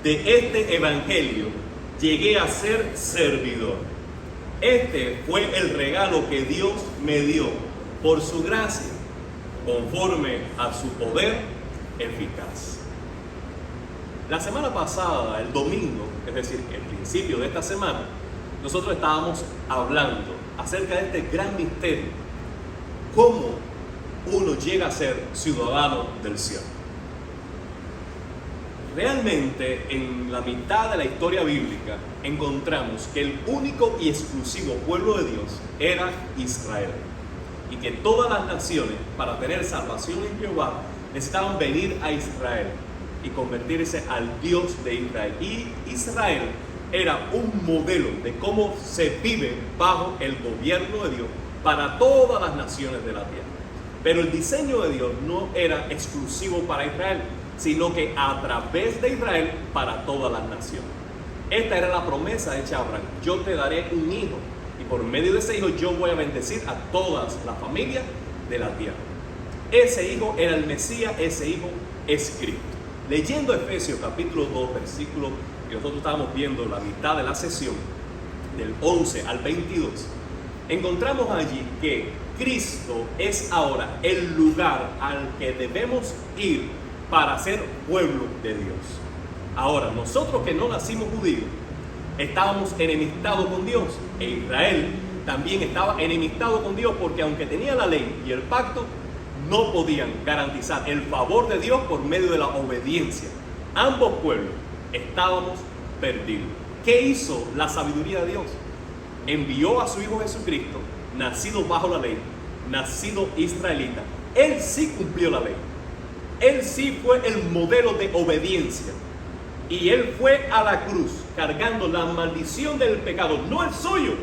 de este evangelio llegué a ser servidor. Este fue el regalo que Dios me dio por su gracia, conforme a su poder eficaz. La semana pasada, el domingo, es decir, el principio de esta semana, nosotros estábamos hablando acerca de este gran misterio, cómo uno llega a ser ciudadano del cielo. Realmente, en la mitad de la historia bíblica, encontramos que el único y exclusivo pueblo de Dios era Israel, y que todas las naciones, para tener salvación en Jehová, necesitaban venir a Israel y convertirse al Dios de Israel. Y Israel era un modelo de cómo se vive bajo el gobierno de Dios para todas las naciones de la tierra. Pero el diseño de Dios no era exclusivo para Israel, sino que a través de Israel para todas las naciones. Esta era la promesa hecha a Abraham: yo te daré un hijo, y por medio de ese hijo yo voy a bendecir a todas las familias de la tierra. Ese hijo era el Mesías, ese hijo es Cristo. Leyendo Efesios capítulo 2, versículo que nosotros estábamos viendo la mitad de la sesión, del 11 al 22, encontramos allí que Cristo es ahora el lugar al que debemos ir para ser pueblo de Dios. Ahora, nosotros que no nacimos judíos, estábamos enemistados con Dios, e Israel también estaba enemistado con Dios, porque aunque tenía la ley y el pacto, no podían garantizar el favor de Dios por medio de la obediencia. Ambos pueblos estábamos perdidos. ¿Qué hizo la sabiduría de Dios? Envió a su Hijo Jesucristo, nacido bajo la ley, nacido israelita. Él sí cumplió la ley. Él sí fue el modelo de obediencia. Y Él fue a la cruz cargando la maldición del pecado, no el suyo,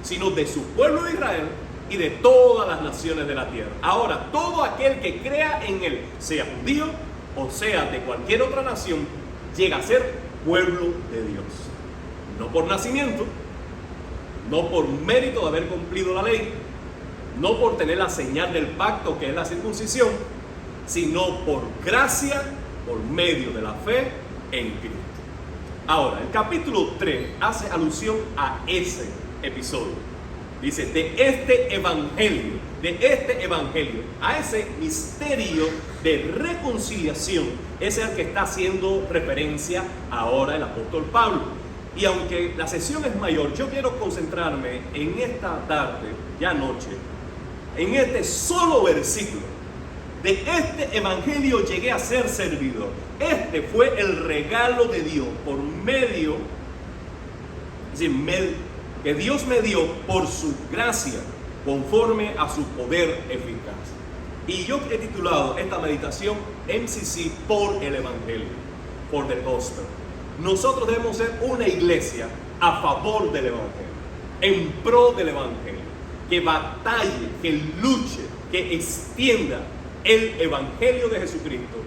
sino de su pueblo de Israel y de todas las naciones de la tierra. Ahora, todo aquel que crea en Él, sea judío o sea de cualquier otra nación, llega a ser pueblo de Dios. No por nacimiento, no por mérito de haber cumplido la ley, no por tener la señal del pacto que es la circuncisión, sino por gracia, por medio de la fe en Cristo. Ahora, el capítulo 3 hace alusión a ese episodio. Dice, de este evangelio, a ese misterio de reconciliación, es el que está haciendo referencia ahora el apóstol Pablo. Y aunque la sesión es mayor, yo quiero concentrarme en esta tarde, ya noche, en este solo versículo. De este evangelio llegué a ser servidor. Este fue el regalo de Dios por medio, es decir, que Dios me dio por su gracia, conforme a su poder eficaz. Y yo he titulado esta meditación MCC por el evangelio, for the gospel. Nosotros debemos ser una iglesia a favor del evangelio, en pro del evangelio, que batalle, que luche, que extienda el evangelio de Jesucristo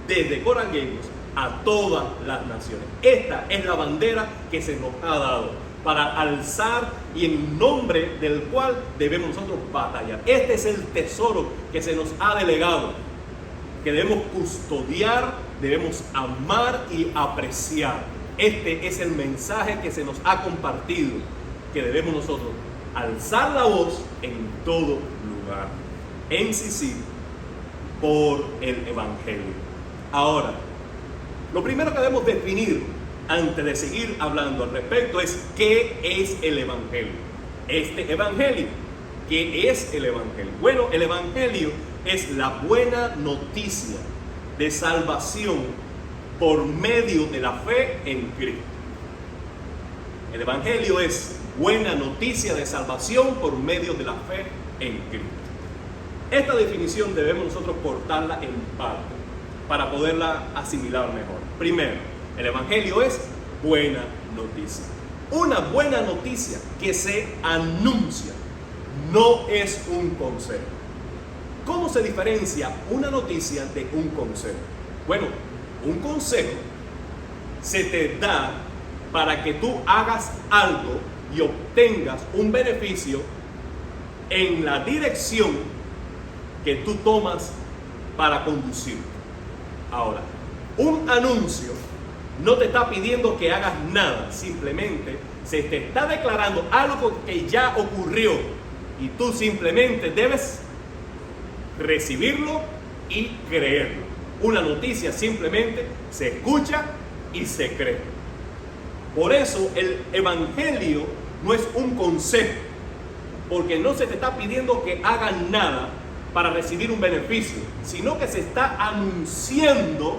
desde Coral Gables a todas las naciones. Esta es la bandera que se nos ha dado para alzar y en nombre del cual debemos nosotros batallar. Este es el tesoro que se nos ha delegado, que debemos custodiar, debemos amar y apreciar. Este es el mensaje que se nos ha compartido, que debemos nosotros alzar la voz en todo lugar. MCC por el evangelio. Ahora, lo primero que debemos definir antes de seguir hablando al respecto es ¿qué es el evangelio? Este evangelio, ¿qué es el evangelio? Bueno, el evangelio es la buena noticia de salvación por medio de la fe en Cristo. El evangelio es buena noticia de salvación por medio de la fe en Cristo. Esta definición debemos nosotros cortarla en parte para poderla asimilar mejor. Primero, el evangelio es buena noticia. Una buena noticia que se anuncia, no es un consejo. ¿Cómo se diferencia una noticia de un consejo? Bueno, un consejo se te da para que tú hagas algo y obtengas un beneficio en la dirección que tú tomas para conducir. Ahora, un anuncio no te está pidiendo que hagas nada, simplemente se te está declarando algo que ya ocurrió y tú simplemente debes recibirlo y creerlo. Una noticia simplemente se escucha y se cree. Por eso el evangelio no es un consejo, porque no se te está pidiendo que hagas nada para recibir un beneficio, sino que se está anunciando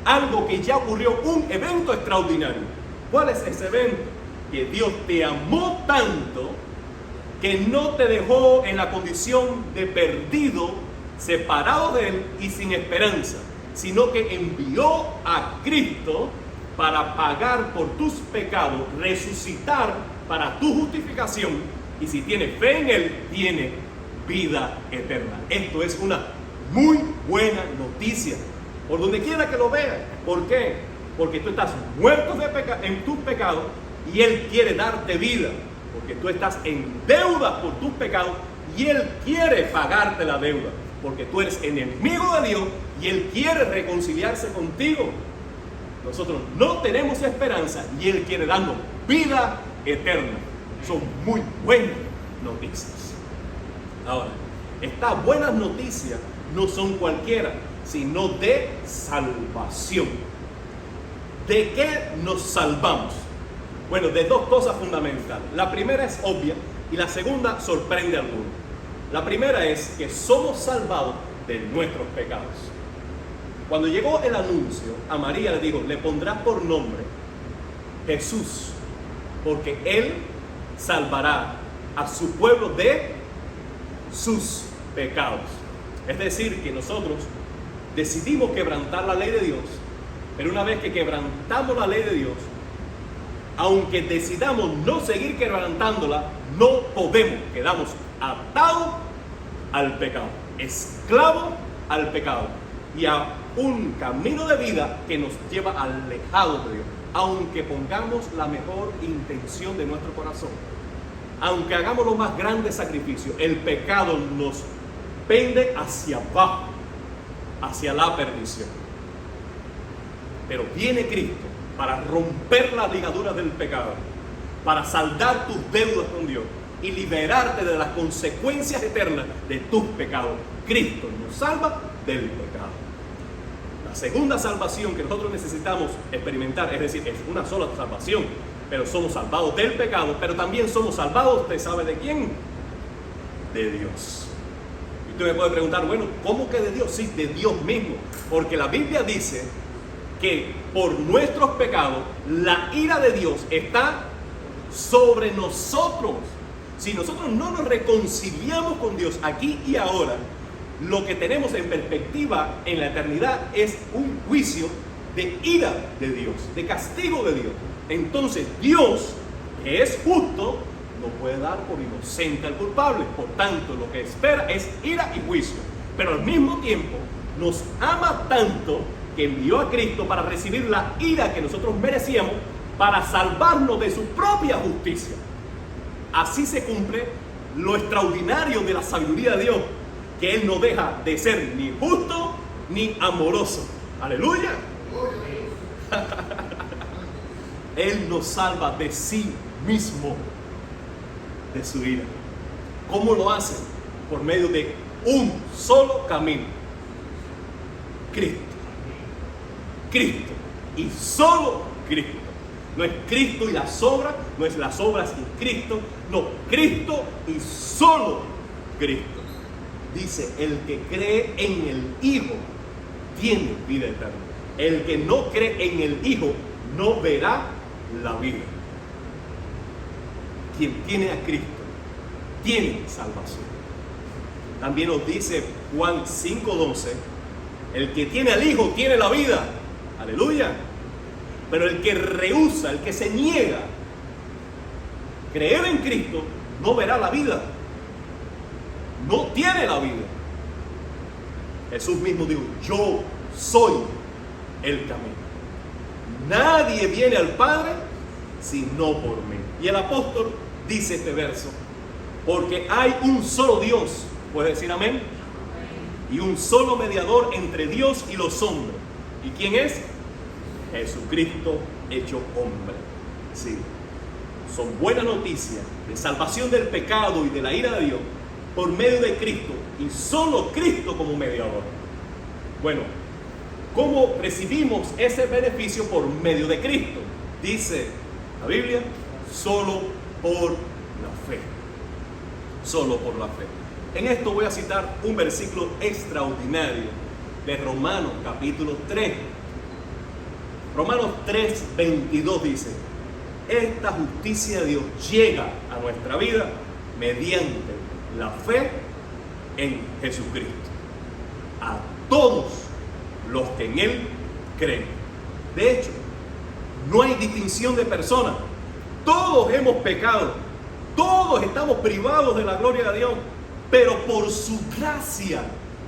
algo que ya ocurrió, un evento extraordinario. ¿Cuál es ese evento? Que Dios te amó tanto que no te dejó en la condición de perdido, separado de Él y sin esperanza, sino que envió a Cristo para pagar por tus pecados, resucitar para tu justificación, y si tienes fe en Él, tienes vida eterna. Esto es una muy buena noticia, por donde quiera que lo veas. ¿Por qué? Porque tú estás muerto en tus pecados y Él quiere darte vida, porque tú estás en deuda por tus pecados y Él quiere pagarte la deuda, porque tú eres enemigo de Dios y Él quiere reconciliarse contigo. Nosotros no tenemos esperanza y Él quiere darnos vida eterna. Son muy buenas noticias. Ahora, estas buenas noticias no son cualquiera, sino de salvación. ¿De qué nos salvamos? Bueno, de dos cosas fundamentales. La primera es obvia y la segunda sorprende a algunos. La primera es que somos salvados de nuestros pecados. Cuando llegó el anuncio, a María le dijo, le pondrás por nombre Jesús, porque Él salvará a su pueblo de sus pecados. Es decir, que nosotros decidimos quebrantar la ley de Dios, pero una vez que quebrantamos la ley de Dios, aunque decidamos no seguir quebrantándola, no podemos, quedamos atados al pecado, esclavos al pecado y a un camino de vida que nos lleva alejados de Dios. Aunque pongamos la mejor intención de nuestro corazón, aunque hagamos los más grandes sacrificios, el pecado nos pende hacia abajo, hacia la perdición. Pero viene Cristo para romper las ligaduras del pecado, para saldar tus deudas con Dios y liberarte de las consecuencias eternas de tus pecados. Cristo nos salva del pecado. La segunda salvación que nosotros necesitamos experimentar, es decir, es una sola salvación, pero somos salvados del pecado, pero también somos salvados, ¿usted sabe de quién? De Dios. Y tú me puedes preguntar, bueno, ¿cómo que de Dios? Sí, de Dios mismo, porque la Biblia dice que por nuestros pecados la ira de Dios está sobre nosotros. Si nosotros no nos reconciliamos con Dios aquí y ahora, lo que tenemos en perspectiva en la eternidad es un juicio de ira de Dios, de castigo de Dios. Entonces Dios, que es justo, no puede dar por inocente al culpable. Por tanto, lo que espera es ira y juicio. Pero al mismo tiempo nos ama tanto que envió a Cristo para recibir la ira que nosotros merecíamos, para salvarnos de su propia justicia. Así se cumple lo extraordinario de la sabiduría de Dios, que Él no deja de ser ni justo ni amoroso. ¡Aleluya! Él nos salva de sí mismo, de su ira. ¿Cómo lo hace? Por medio de un solo camino: Cristo. Cristo y solo Cristo. No es Cristo y las obras, no es las obras y Cristo, no, Cristo y solo Cristo. Dice, el que cree en el Hijo tiene vida eterna. El que no cree en el Hijo no verá la vida. Quien tiene a Cristo tiene salvación. También nos dice Juan 5:12, el que tiene al Hijo tiene la vida. Aleluya. Pero el que rehúsa, el que se niega creer en Cristo, no verá la vida. No tiene la vida. Jesús mismo dijo, yo soy el camino. Nadie viene al Padre sino por mí. Y el apóstol dice este verso, porque hay un solo Dios, ¿puede decir amén? Y un solo mediador entre Dios y los hombres. ¿Y quién es? Jesucristo hecho hombre. Sí, son buenas noticias de salvación del pecado y de la ira de Dios por medio de Cristo y solo Cristo como mediador. Bueno, ¿cómo recibimos ese beneficio por medio de Cristo? Dice la Biblia, solo por la fe. Solo por la fe. En esto voy a citar un versículo extraordinario de Romanos capítulo 3. Romanos 3:22 dice: esta justicia de Dios llega a nuestra vida mediante la fe en Jesucristo, a todos los que en Él creen. De hecho, no hay distinción de personas. Todos hemos pecado, todos estamos privados de la gloria de Dios, pero por su gracia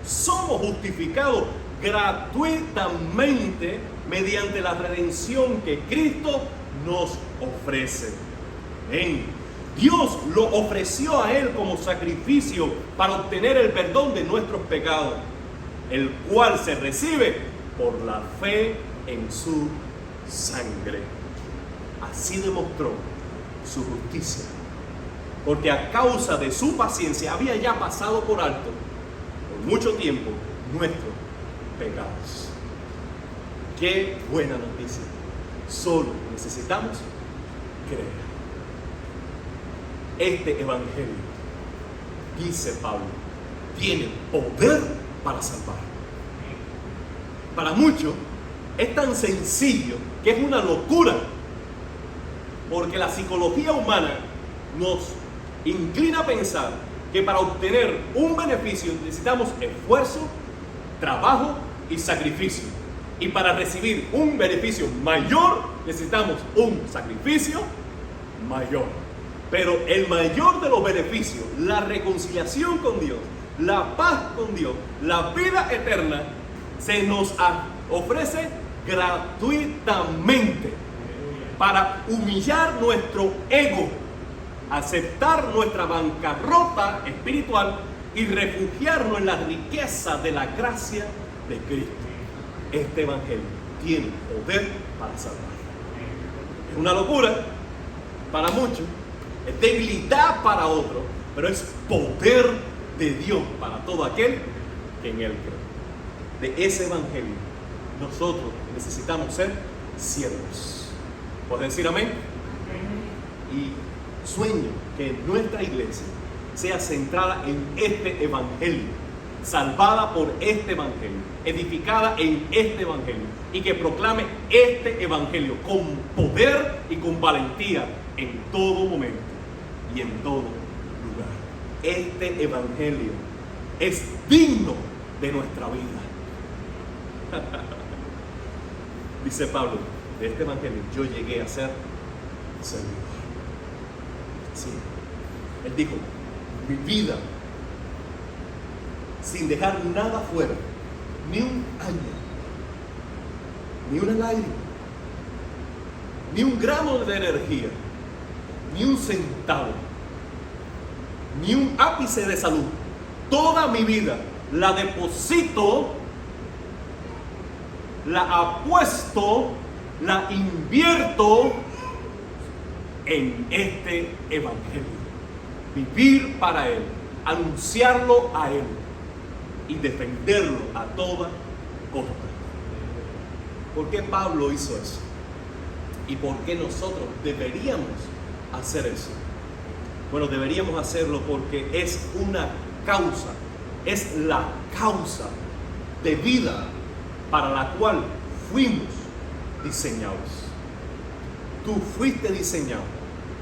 somos justificados gratuitamente mediante la redención que Cristo nos ofrece. Amén. Dios lo ofreció a Él como sacrificio para obtener el perdón de nuestros pecados, el cual se recibe por la fe en su sangre. Así demostró su justicia, porque a causa de su paciencia había ya pasado por alto por mucho tiempo nuestros pecados. Qué buena noticia. Solo necesitamos creer. Este evangelio, dice Pablo, tiene poder para salvar. Para muchos es tan sencillo que es una locura, porque la psicología humana nos inclina a pensar que para obtener un beneficio necesitamos esfuerzo, trabajo y sacrificio. Y para recibir un beneficio mayor necesitamos un sacrificio mayor. Pero el mayor de los beneficios, la reconciliación con Dios, la paz con Dios, la vida eterna, se nos ofrece gratuitamente para humillar nuestro ego, aceptar nuestra bancarrota espiritual y refugiarnos en la riqueza de la gracia de Cristo. Este evangelio tiene poder para salvar. Es una locura para muchos, es debilidad para otros, pero es poder de Dios para todo aquel que en Él cree. De ese evangelio nosotros necesitamos ser siervos. ¿Puedes decir amén? Y sueño que nuestra iglesia sea centrada en este evangelio, salvada por este evangelio, edificada en este evangelio, y que proclame este evangelio con poder y con valentía en todo momento y en todo lugar. Este evangelio es digno de nuestra vida. Dice Pablo, de este evangelio yo llegué a ser servidor. Sí, él dijo, mi vida, sin dejar nada fuera, ni un año, ni una lágrima, ni un gramo de energía, ni un centavo, ni un ápice de salud, toda mi vida la deposito, la apuesto, la invierto en este evangelio. Vivir para Él, anunciarlo a Él y defenderlo a toda costa. ¿Por qué Pablo hizo eso? ¿Y por qué nosotros deberíamos hacer eso? Bueno, deberíamos hacerlo porque es una causa, es la causa de vida para la cual fuimos diseñados. Tú fuiste diseñado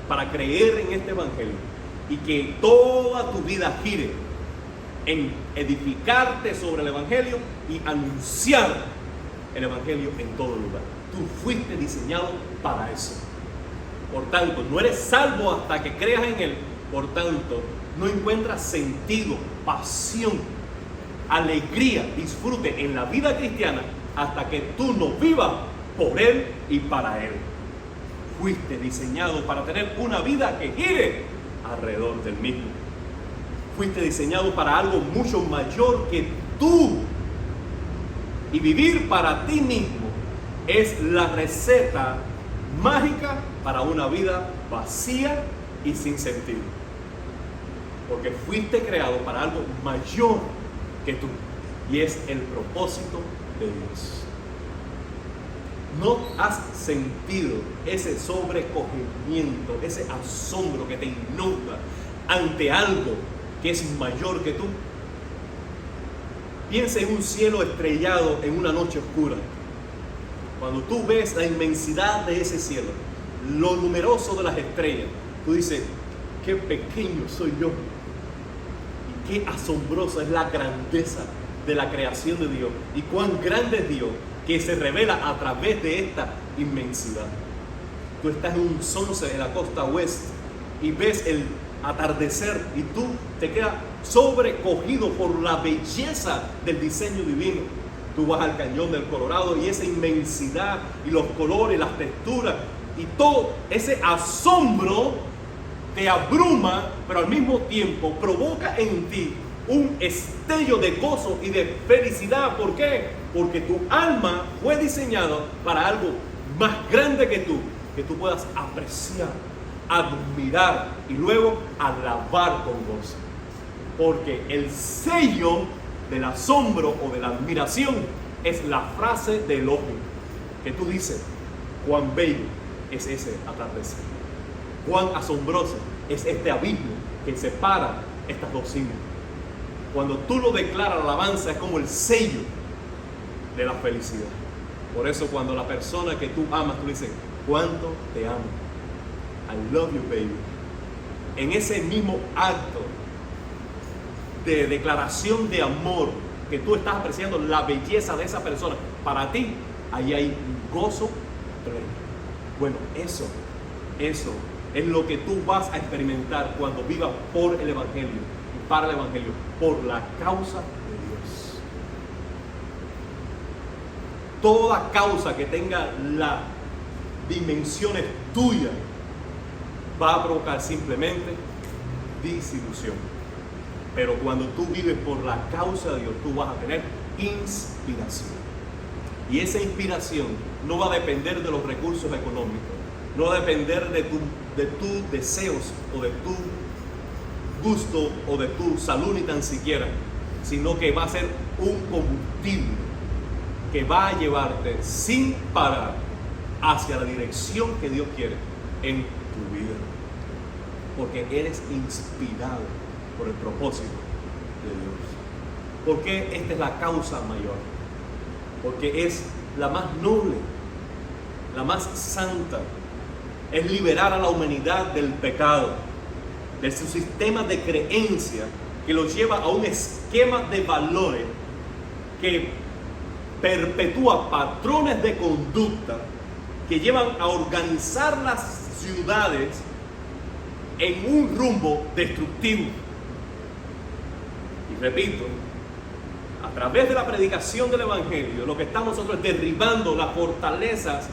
para creer en este evangelio y que toda tu vida gire en edificarte sobre el evangelio y anunciar el evangelio en todo lugar. Tú fuiste diseñado para eso. Por tanto, no eres salvo hasta que creas en Él. Por tanto, no encuentras sentido, pasión, alegría, disfrute en la vida cristiana hasta que tú no vivas por Él y para Él. Fuiste diseñado para tener una vida que gire alrededor del mismo. Fuiste diseñado para algo mucho mayor que tú. Y vivir para ti mismo es la receta mágica para una vida vacía y sin sentido. Porque fuiste creado para algo mayor que tú, y es el propósito de Dios. ¿No has sentido ese sobrecogimiento, ese asombro que te inunda ante algo que es mayor que tú? Piensa en un cielo estrellado en una noche oscura. Cuando tú ves la inmensidad de ese cielo, lo numeroso de las estrellas, tú dices, qué pequeño soy yo. Y qué asombrosa es la grandeza de la creación de Dios. Y cuán grande es Dios que se revela a través de esta inmensidad. Tú estás en un sunset en la costa oeste y ves el atardecer y tú te quedas sobrecogido por la belleza del diseño divino. Tú vas al cañón del Colorado y esa inmensidad y los colores, las texturas y todo ese asombro te abruma, pero al mismo tiempo provoca en ti un estello de gozo y de felicidad. ¿Por qué? Porque tu alma fue diseñada para algo más grande que tú puedas apreciar, admirar y luego alabar con gozo. Porque el sello del asombro o de la admiración es la frase de elogio que tú dices, cuán bello es ese atardecer, cuán asombroso es este abismo que separa estas dos cimas. Cuando tú lo declaras, la alabanza es como el sello de la felicidad. Por eso cuando la persona que tú amas, tú dices, cuánto te amo, I love you baby, en ese mismo acto de declaración de amor que tú estás apreciando la belleza de esa persona, para ti ahí hay un gozo pleno. Bueno, eso es lo que tú vas a experimentar cuando vivas por el Evangelio y para el Evangelio, por la causa de Dios. Toda causa que tenga las dimensiones tuyas va a provocar simplemente desilusión. Pero cuando tú vives por la causa de Dios, tú vas a tener inspiración. Y esa inspiración no va a depender de los recursos económicos, no va a depender de tus deseos o de tu gusto o de tu salud ni tan siquiera, sino que va a ser un combustible que va a llevarte sin parar hacia la dirección que Dios quiere en tu vida. Porque eres inspirado por el propósito de Dios. ¿Por qué esta es la causa mayor? Porque es la más noble, la más santa. Es liberar a la humanidad del pecado, de su sistema de creencia que los lleva a un esquema de valores que perpetúa patrones de conducta que llevan a organizar las ciudades en un rumbo destructivo. Y repito, a través de la predicación del Evangelio, lo que estamos nosotros es derribando las fortalezas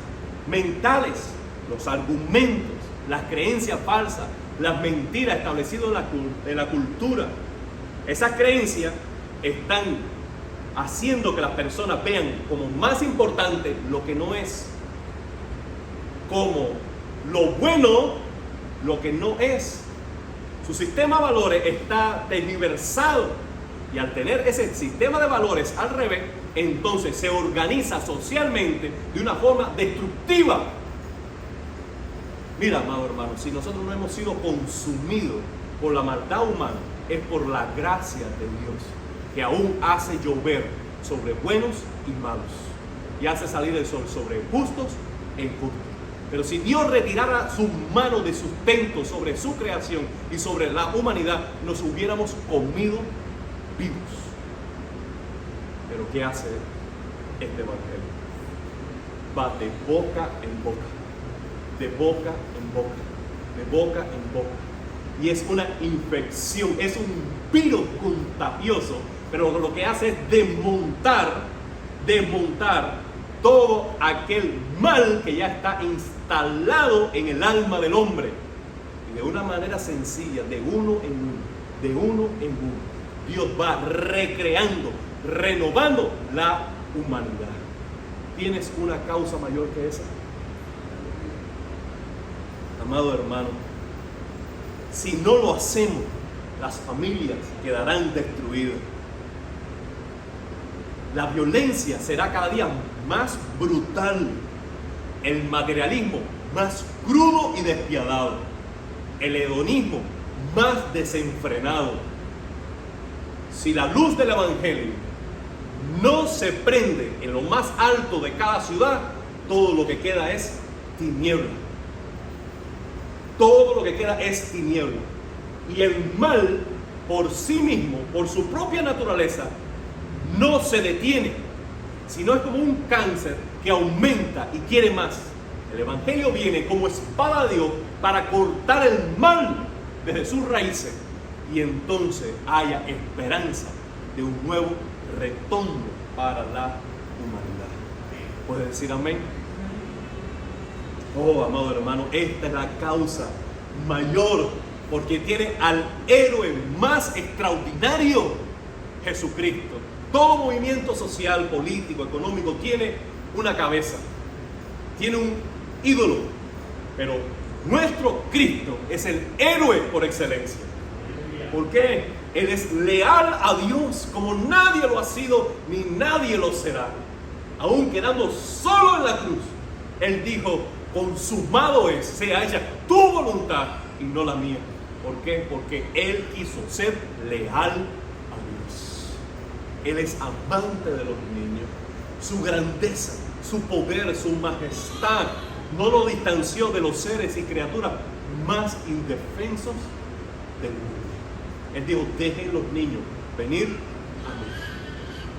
mentales, los argumentos, las creencias falsas, las mentiras establecidas en la cultura. Esas creencias están haciendo que las personas vean como más importante lo que no es, como lo bueno lo que no es. Su sistema de valores está tergiversado, y al tener ese sistema de valores al revés, entonces se organiza socialmente de una forma destructiva. Mira, amado hermano, si nosotros no hemos sido consumidos por la maldad humana, es por la gracia de Dios, que aún hace llover sobre buenos y malos, y hace salir el sol sobre justos e injustos. Pero si Dios retirara su mano de sustento sobre su creación y sobre la humanidad, nos hubiéramos comido vivos. Pero ¿qué hace este Evangelio? Va de boca en boca, de boca en boca, de boca en boca. Y es una infección, es un virus contagioso, pero lo que hace es desmontar todo aquel mal que ya está instalado en el alma del hombre. Y de una manera sencilla, de uno en uno, Dios va recreando, renovando la humanidad. tienes una causa mayor que esa? Amado hermano, si no lo hacemos, las familias quedarán destruidas. La violencia será cada día más brutal, el materialismo más crudo y despiadado, el hedonismo más desenfrenado. Si la luz del Evangelio no se prende en lo más alto de cada ciudad, todo lo que queda es tiniebla. Todo lo que queda es tiniebla. Y el mal por sí mismo, por su propia naturaleza, no se detiene, sino es como un cáncer que aumenta y quiere más. El Evangelio viene como espada de Dios para cortar el mal desde sus raíces, y entonces haya esperanza de un nuevo retorno para la humanidad. ¿Puedes decir amén? Oh, amado hermano, esta es la causa mayor, porque tiene al héroe más extraordinario, Jesucristo. Todo movimiento social, político, económico tiene una cabeza, tiene un ídolo, pero nuestro Cristo es el héroe por excelencia. ¿Por qué? Él es leal a Dios como nadie lo ha sido ni nadie lo será. Aún quedando solo en la cruz, Él dijo: consumado es, sea hecha tu voluntad y no la mía. ¿Por qué? Porque Él quiso ser leal a Dios. Él es amante de los niños. Su grandeza, su poder, su majestad no lo distanció de los seres y criaturas más indefensos del mundo. Él dijo: dejen los niños venir a mí,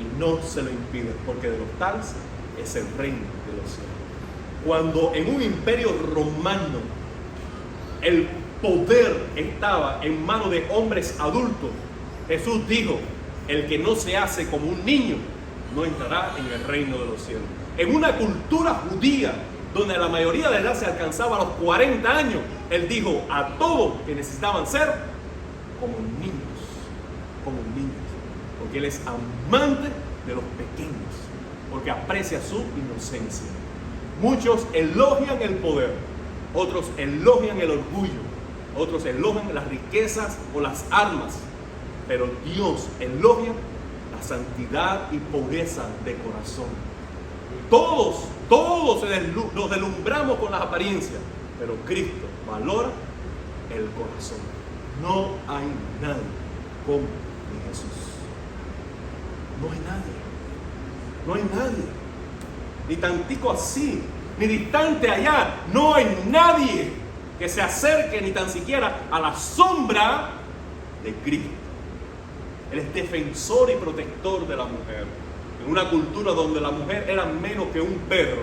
y no se lo impiden, porque de los tales es el reino de los cielos. Cuando en un imperio romano el poder estaba en manos de hombres adultos, Jesús dijo: el que no se hace como un niño no entrará en el reino de los cielos. En una cultura judía donde la mayoría de edad se alcanzaba a los 40 años, Él dijo a todos que necesitaban ser como niños, porque Él es amante de los pequeños, porque aprecia su inocencia. Muchos elogian el poder, otros elogian el orgullo, otros elogian las riquezas o las armas, pero Dios elogia la santidad y pureza de corazón. Todos nos deslumbramos con las apariencias, pero Cristo valora el corazón. No hay nadie como mi Jesús. No hay nadie. Ni tantico así, ni distante allá. No hay nadie que se acerque ni tan siquiera a la sombra de Cristo. Él es defensor y protector de la mujer. En una cultura donde la mujer era menos que un perro,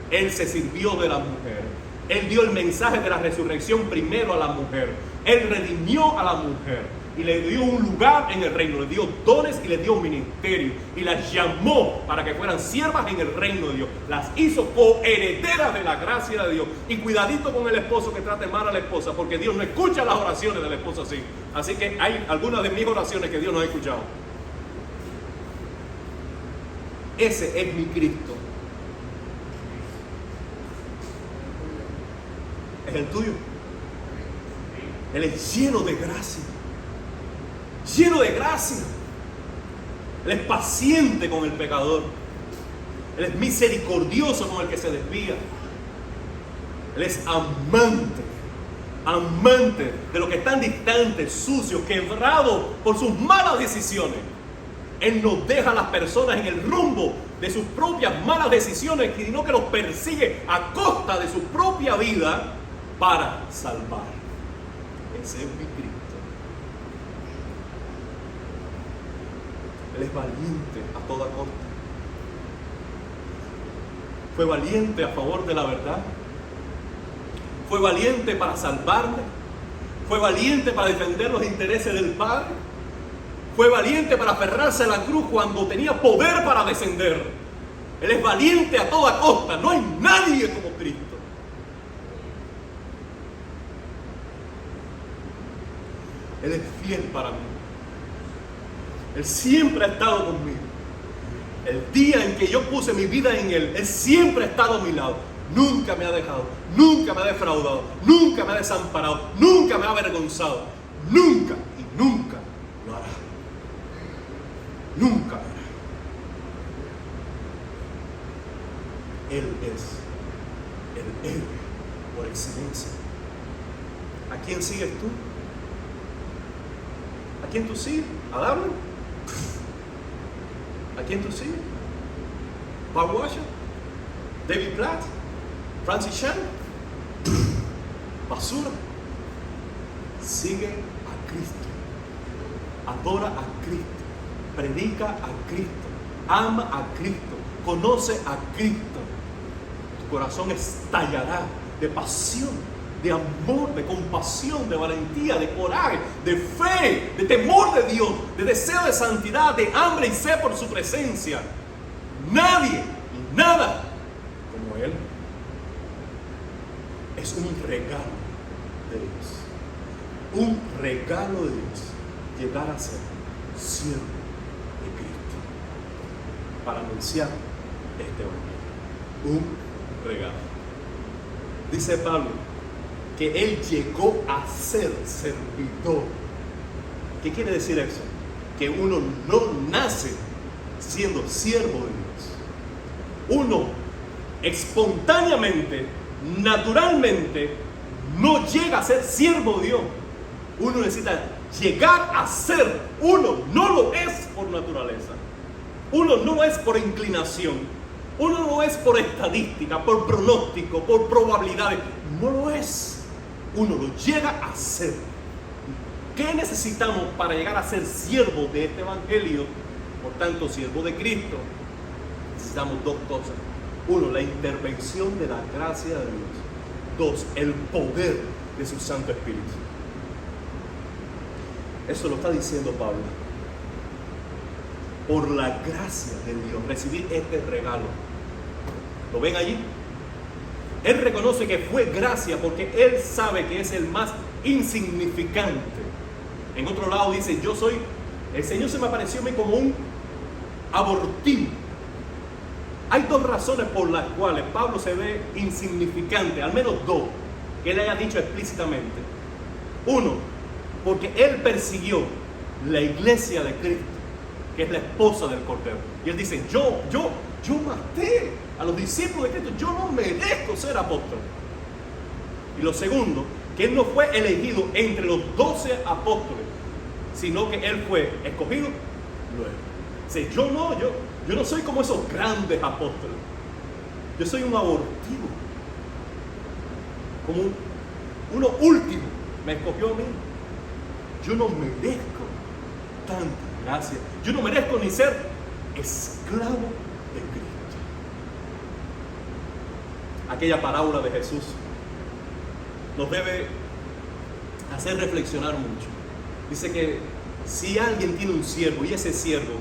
Él se sirvió de la mujer. Él dio el mensaje de la resurrección primero a la mujer. Él redimió a la mujer y le dio un lugar en el reino, le dio dones y le dio un ministerio, y las llamó para que fueran siervas en el reino de Dios. Las hizo coherederas de la gracia de Dios. Y cuidadito con el esposo que trate mal a la esposa, porque Dios no escucha las oraciones de la esposa así. Así que hay algunas de mis oraciones que Dios no ha escuchado. Ese es mi Cristo. Es el tuyo. Él es lleno de gracia. Lleno de gracia. Él es paciente con el pecador. Él es misericordioso con el que se desvía. Él es amante de los que están distantes, sucios, quebrados por sus malas decisiones. Él no deja a las personas en el rumbo de sus propias malas decisiones, sino que los persigue a costa de su propia vida para salvar. Ese es mi Cristo. Él es valiente a toda costa. Fue valiente a favor de la verdad. Fue valiente para salvarme. Fue valiente para defender los intereses del Padre. Fue valiente para aferrarse a la cruz cuando tenía poder para descender. Él es valiente a toda costa. No hay nadie como Cristo. Él es fiel para mí. Él siempre ha estado conmigo. El día en que yo puse mi vida en Él, Él siempre ha estado a mi lado. Nunca me ha dejado, nunca me ha defraudado, nunca me ha desamparado, nunca me ha avergonzado. Nunca y nunca lo hará. Nunca lo hará. Él es el héroe por excelencia. ¿A quién sigues tú? ¿A quién tú sigues? ¿A Darwin? ¿A quién tú sigues? ¿Paul Washer? ¿David Platt? ¿Francis Chan? Basura. Sigue a Cristo. Adora a Cristo. Predica a Cristo. Ama a Cristo. Conoce a Cristo. Tu corazón estallará de pasión, de amor, de compasión, de valentía, de coraje, de fe, de temor de Dios, de deseo de santidad, de hambre y sed por su presencia. Nadie y nada como Él. Es un regalo de Dios. Un regalo de Dios llegar a ser siervo de Cristo para anunciar este evangelio. Un regalo. Dice Pablo que Él llegó a ser servidor. ¿Qué quiere decir eso? Que uno no nace siendo siervo de Dios. Uno espontáneamente, naturalmente, no llega a ser siervo de Dios. Uno necesita llegar a ser. Uno no lo es por naturaleza. Uno no lo es por inclinación. Uno no lo es por estadística, por pronóstico, por probabilidades. No lo es. Uno lo llega a ser. ¿Qué necesitamos para llegar a ser siervo de este evangelio? Por tanto, siervo de Cristo. Necesitamos dos cosas. Uno, la intervención de la gracia de Dios. Dos, el poder de su Santo Espíritu. Eso lo está diciendo Pablo. Por la gracia de Dios, recibir este regalo. ¿Lo ven allí? Él reconoce que fue gracia porque Él sabe que es el más insignificante. En otro lado dice, el Señor se me apareció a mí como un abortivo. Hay dos razones por las cuales Pablo se ve insignificante, al menos dos, que Él haya dicho explícitamente. Uno, porque Él persiguió la iglesia de Cristo, que es la esposa del Cordero. Y Él dice, yo maté a los discípulos de Cristo, yo no merezco ser apóstol. Y lo segundo, que Él no fue elegido entre los 12 apóstoles, sino que Él fue escogido luego. Dice, yo no soy como esos grandes apóstoles. Yo soy un abortivo. Como uno último me escogió a mí. Yo no merezco tanta gracia. Yo no merezco ni ser esclavo de Cristo. Aquella parábola de Jesús nos debe hacer reflexionar mucho. Dice que si alguien tiene un siervo y ese siervo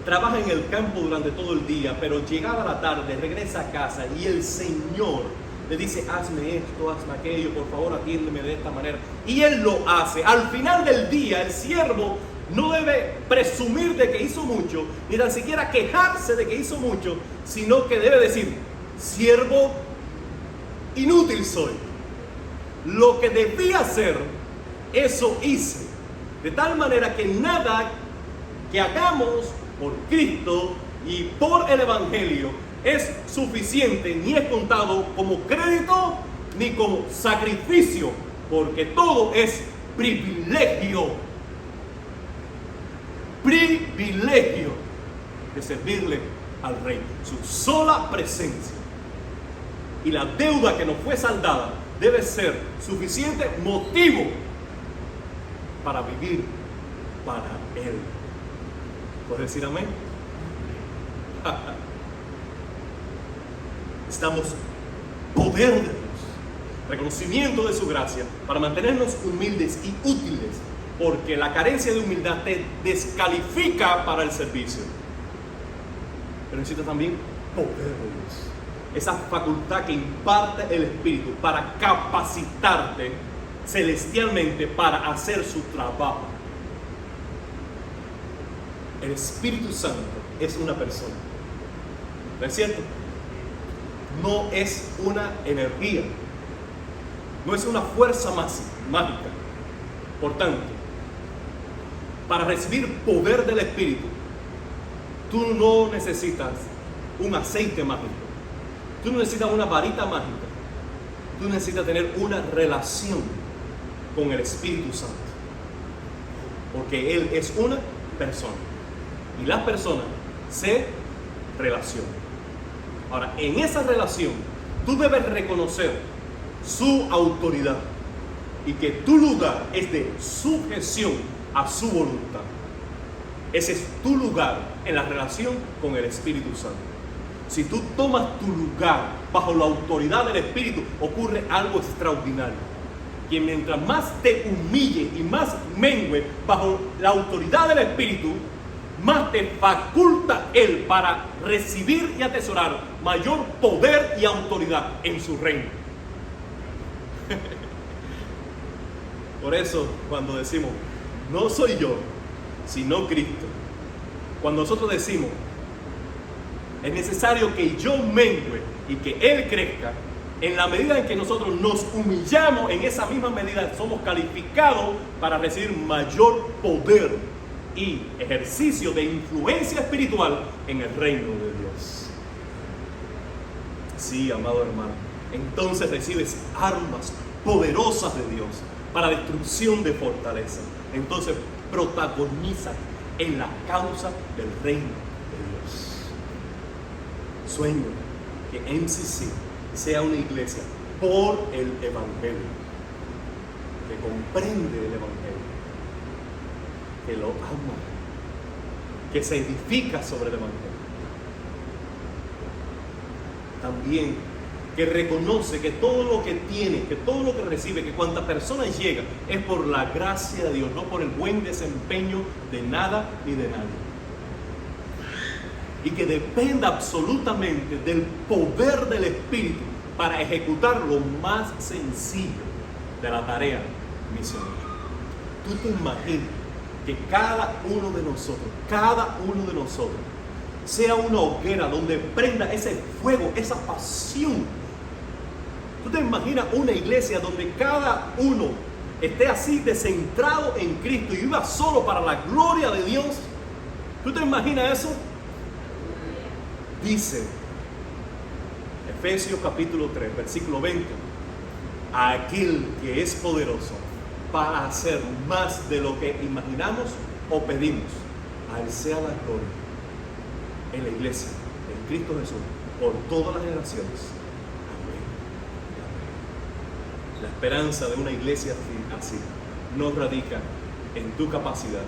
trabaja en el campo durante todo el día, pero llegada la tarde regresa a casa y el Señor le dice, hazme esto, hazme aquello, por favor atiéndeme de esta manera, y él lo hace. Al final del día el siervo no debe presumir de que hizo mucho, ni tan siquiera quejarse de que hizo mucho, sino que debe decir, siervo inútil soy. Lo que debía hacer, eso hice. De tal manera que nada que hagamos por Cristo y por el Evangelio es suficiente, ni es contado como crédito ni como sacrificio, porque todo es privilegio. Privilegio de servirle al Rey. Su sola presencia y la deuda que nos fue saldada debe ser suficiente motivo para vivir para Él. ¿Puedes decir amén? Necesitamos poder de Dios, reconocimiento de su gracia para mantenernos humildes y útiles, porque la carencia de humildad te descalifica para el servicio. Pero necesitas también poder de Dios, esa facultad que imparte el Espíritu para capacitarte celestialmente para hacer su trabajo. El Espíritu Santo es una persona. ¿No es cierto? No es una energía, no es una fuerza mágica. Por tanto, para recibir poder del Espíritu, tú no necesitas un aceite mágico, tú no necesitas una varita mágica, tú necesitas tener una relación con el Espíritu Santo, porque Él es una persona y las personas se relacionan. Ahora, en esa relación, tú debes reconocer su autoridad y que tu lugar es de sujeción a su voluntad. Ese es tu lugar en la relación con el Espíritu Santo. Si tú tomas tu lugar bajo la autoridad del Espíritu, ocurre algo extraordinario. Que mientras más te humille y más mengue bajo la autoridad del Espíritu, más te faculta Él para recibir y atesorar mayor poder y autoridad en su reino. Por eso, cuando decimos, no soy yo, sino Cristo, cuando nosotros decimos, es necesario que yo mengue y que Él crezca, en la medida en que nosotros nos humillamos, en esa misma medida somos calificados para recibir mayor poder y ejercicio de influencia espiritual en el reino de Dios. Sí, amado hermano, entonces recibes armas poderosas de Dios para destrucción de fortaleza. Entonces protagoniza en la causa del reino de Dios. Sueño que MCC sea una iglesia por el Evangelio, que comprende el Evangelio, que lo ama, que se edifica sobre el Evangelio. También que reconoce que todo lo que tiene, que todo lo que recibe, que cuanta persona llega es por la gracia de Dios, no por el buen desempeño de nada ni de nadie. Y que dependa absolutamente del poder del Espíritu para ejecutar lo más sencillo de la tarea misionera. ¿Tú te imaginas que cada uno de nosotros sea una hoguera donde prenda ese fuego, esa pasión? ¿Tú te imaginas una iglesia donde cada uno esté así descentrado en Cristo y viva solo para la gloria de Dios? ¿Tú te imaginas eso? Dice Efesios capítulo 3, versículo 20, a aquel que es poderoso para hacer más de lo que imaginamos o pedimos, a Él sea la gloria en la iglesia, en Cristo Jesús, por todas las generaciones. Amén. Amén. La esperanza de una iglesia así no radica en tu capacidad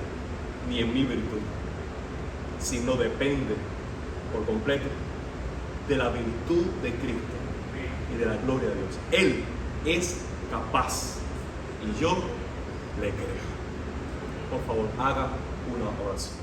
ni en mi virtud, sino depende por completo de la virtud de Cristo y de la gloria de Dios. Él es capaz y yo le creo. Por favor, haga una oración.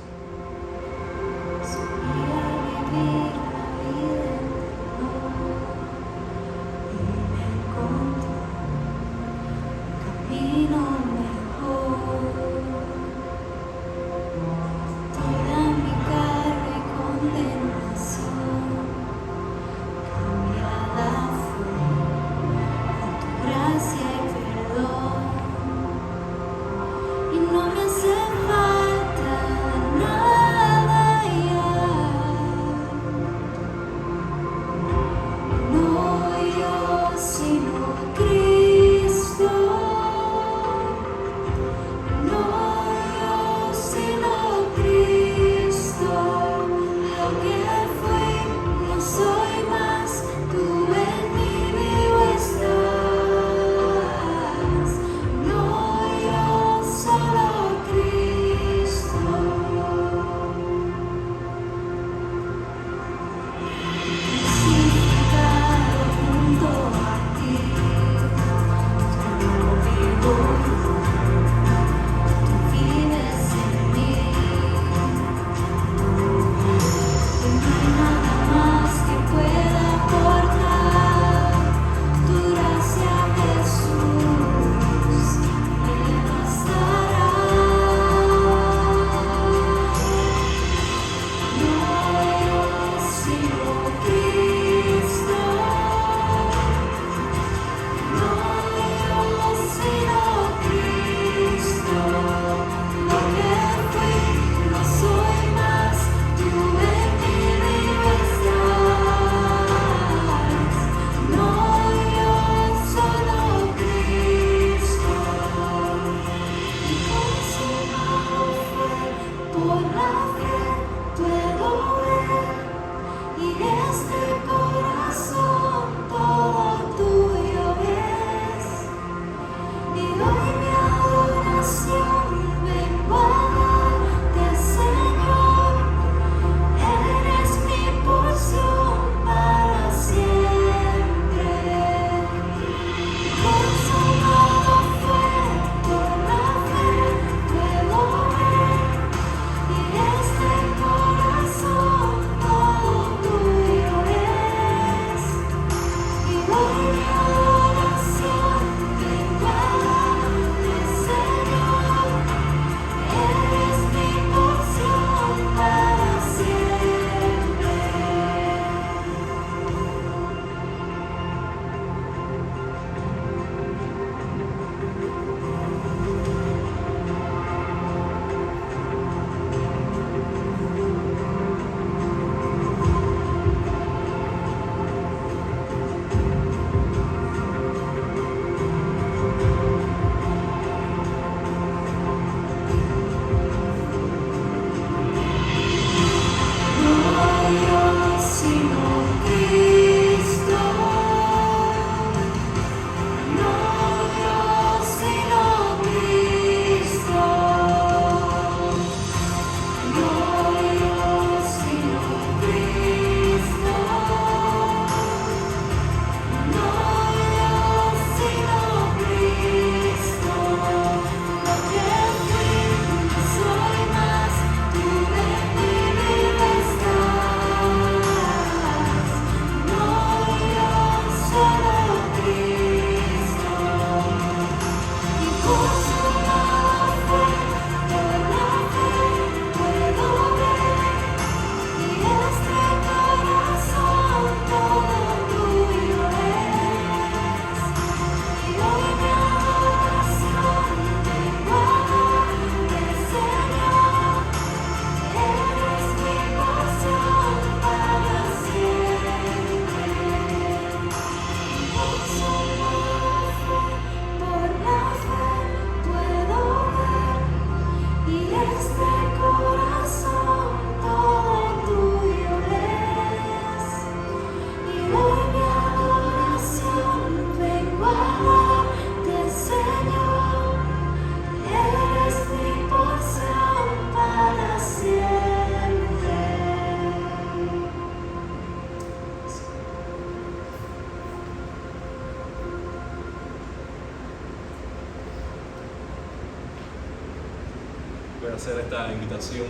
voy a hacer esta invitación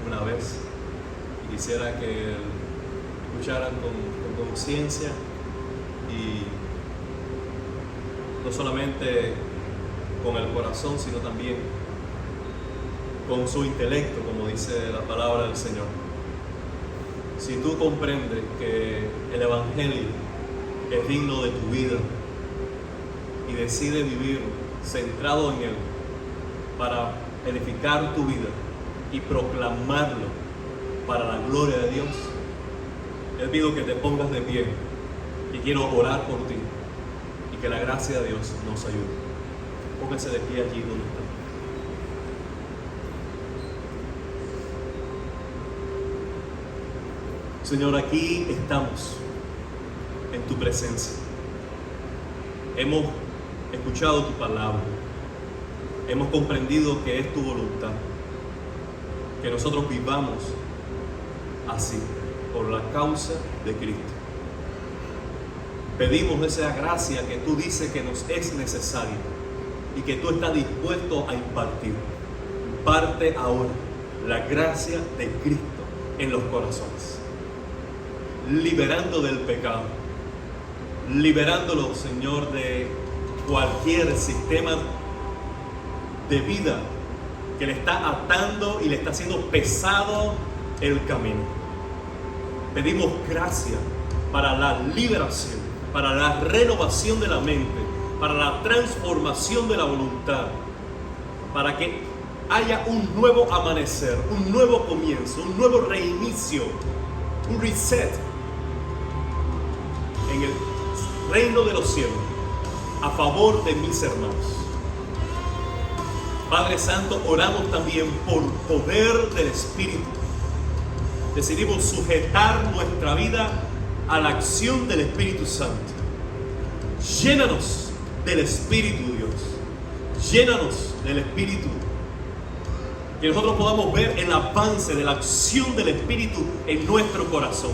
una vez y quisiera que escucharan con conciencia y no solamente con el corazón, sino también con su intelecto, como dice la palabra del Señor. Si tú comprendes que el Evangelio es digno de tu vida y decides vivir centrado en Él para edificar tu vida y proclamarlo para la gloria de Dios, te pido que te pongas de pie y quiero orar por ti y que la gracia de Dios nos ayude. Póngase de pie allí donde está. Señor, aquí estamos en tu presencia. Hemos escuchado tu palabra. Hemos comprendido que es tu voluntad. Que nosotros vivamos así, por la causa de Cristo. Pedimos esa gracia que tú dices que nos es necesaria y que tú estás dispuesto a impartir. Imparte ahora la gracia de Cristo en los corazones, liberando del pecado, liberándolo, Señor, de cualquier sistema de vida que le está atando y le está haciendo pesado el camino. Pedimos gracia para la liberación, para la renovación de la mente, para la transformación de la voluntad, para que haya un nuevo amanecer, un nuevo comienzo, un nuevo reinicio, un reset en el reino de los cielos a favor de mis hermanos. Padre Santo, oramos también por poder del Espíritu. Decidimos sujetar nuestra vida a la acción del Espíritu Santo. Llénanos del Espíritu, Dios. Llénanos del Espíritu. Que nosotros podamos ver el avance de la acción del Espíritu en nuestro corazón.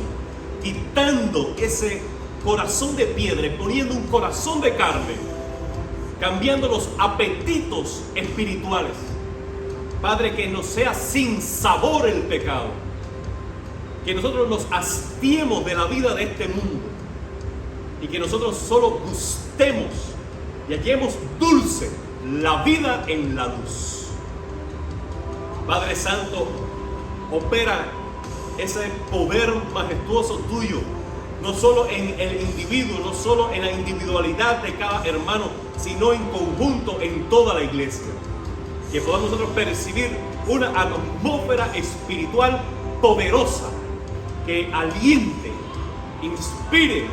Quitando ese corazón de piedra, poniendo un corazón de carne, cambiando los apetitos espirituales. Padre, que no sea sin sabor el pecado, que nosotros nos hastiemos de la vida de este mundo y que nosotros solo gustemos y hallemos dulce la vida en la luz. Padre Santo, opera ese poder majestuoso tuyo, no solo en el individuo, no solo en la individualidad de cada hermano, sino en conjunto en toda la iglesia. Que podamos nosotros percibir una atmósfera espiritual poderosa que aliente, inspire,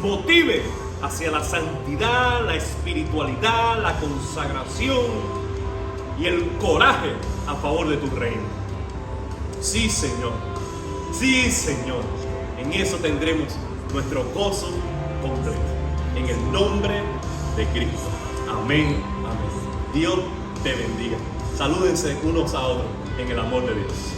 motive hacia la santidad, la espiritualidad, la consagración y el coraje a favor de tu reino. Sí, Señor. Sí, Señor. En eso tendremos nuestro gozo completo. En el nombre de Cristo. Amén. Amén. Dios te bendiga. Salúdense unos a otros en el amor de Dios.